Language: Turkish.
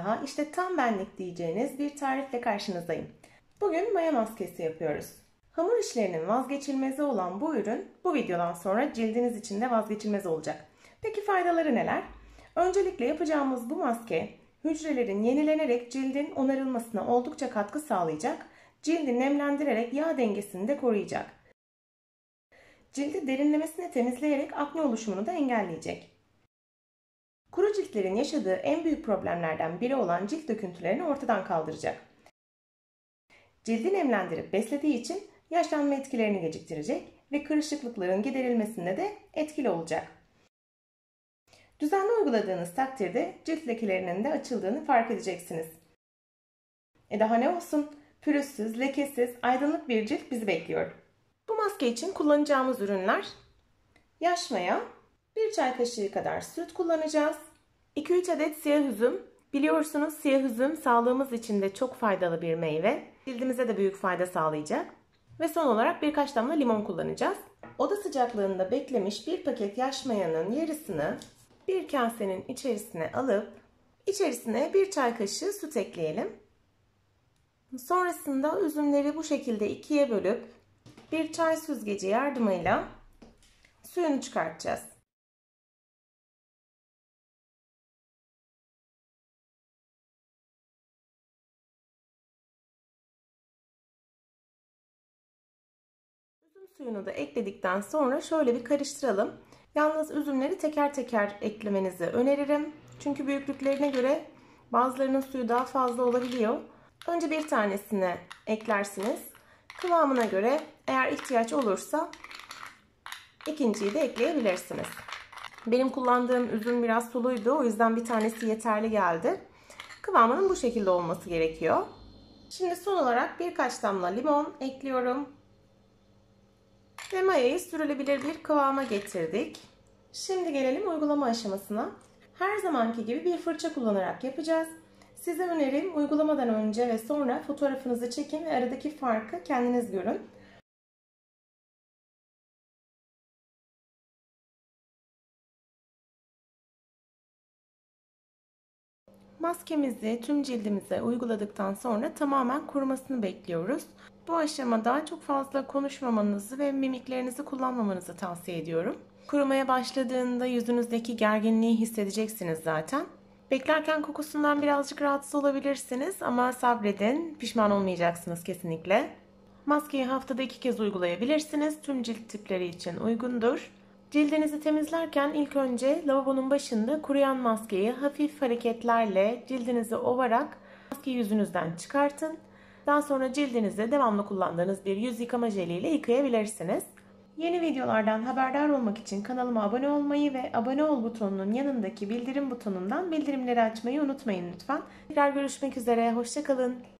daha işte tam benlik diyeceğiniz bir tarifle karşınızdayım. Bugün maya maskesi yapıyoruz. Hamur işlerinin vazgeçilmezi olan bu ürün bu videodan sonra cildiniz için de vazgeçilmez olacak. Peki faydaları neler? Öncelikle yapacağımız bu maske hücrelerin yenilenerek cildin onarılmasına oldukça katkı sağlayacak, cildi nemlendirerek yağ dengesini de koruyacak. Cildi derinlemesine temizleyerek akne oluşumunu da engelleyecek. Kuru ciltlerin yaşadığı en büyük problemlerden biri olan cilt döküntülerini ortadan kaldıracak. Cildi nemlendirip beslediği için yaşlanma etkilerini geciktirecek ve kırışıklıkların giderilmesinde de etkili olacak. Düzenli uyguladığınız takdirde cilt lekelerinin de açıldığını fark edeceksiniz. Daha ne olsun? Pürüzsüz, lekesiz, aydınlık bir cilt bizi bekliyor. Bu maske için kullanacağımız ürünler: yaş maya, 1 çay kaşığı kadar süt kullanacağız. 2-3 adet siyah üzüm. Biliyorsunuz siyah üzüm sağlığımız için de çok faydalı bir meyve. Cildimize de büyük fayda sağlayacak. Ve son olarak birkaç damla limon kullanacağız. Oda sıcaklığında beklemiş bir paket yaş mayanın yarısını bir kasenin içerisine alıp içerisine 1 çay kaşığı süt ekleyelim. Sonrasında üzümleri bu şekilde ikiye bölüp bir çay süzgeci yardımıyla suyunu çıkartacağız. Üzüm suyunu da ekledikten sonra şöyle bir karıştıralım. Yalnız üzümleri teker teker eklemenizi öneririm. Çünkü büyüklüklerine göre bazılarının suyu daha fazla olabiliyor. Önce bir tanesini eklersiniz. Kıvamına göre eğer ihtiyaç olursa ikinciyi de ekleyebilirsiniz. Benim kullandığım üzüm biraz suluydu. O yüzden bir tanesi yeterli geldi. Kıvamının bu şekilde olması gerekiyor. Şimdi son olarak birkaç damla limon ekliyorum. Ve mayayı sürülebilir bir kıvama getirdik. Şimdi gelelim uygulama aşamasına. Her zamanki gibi bir fırça kullanarak yapacağız. Size önerim uygulamadan önce ve sonra fotoğrafınızı çekin ve aradaki farkı kendiniz görün. Maskemizi tüm cildimize uyguladıktan sonra tamamen kurumasını bekliyoruz. Bu aşamada çok fazla konuşmamanızı ve mimiklerinizi kullanmamanızı tavsiye ediyorum. Kurumaya başladığında yüzünüzdeki gerginliği hissedeceksiniz zaten. Beklerken kokusundan birazcık rahatsız olabilirsiniz ama sabredin, pişman olmayacaksınız kesinlikle. Maskeyi haftada 2 kez uygulayabilirsiniz. Tüm cilt tipleri için uygundur. Cildinizi temizlerken ilk önce lavabonun başında kuruyan maskeyi hafif hareketlerle cildinizi ovarak maskeyi yüzünüzden çıkartın. Daha sonra cildinizi devamlı kullandığınız bir yüz yıkama jeliyle yıkayabilirsiniz. Yeni videolardan haberdar olmak için kanalıma abone olmayı ve abone ol butonunun yanındaki bildirim butonundan bildirimleri açmayı unutmayın lütfen. Tekrar görüşmek üzere, hoşça kalın.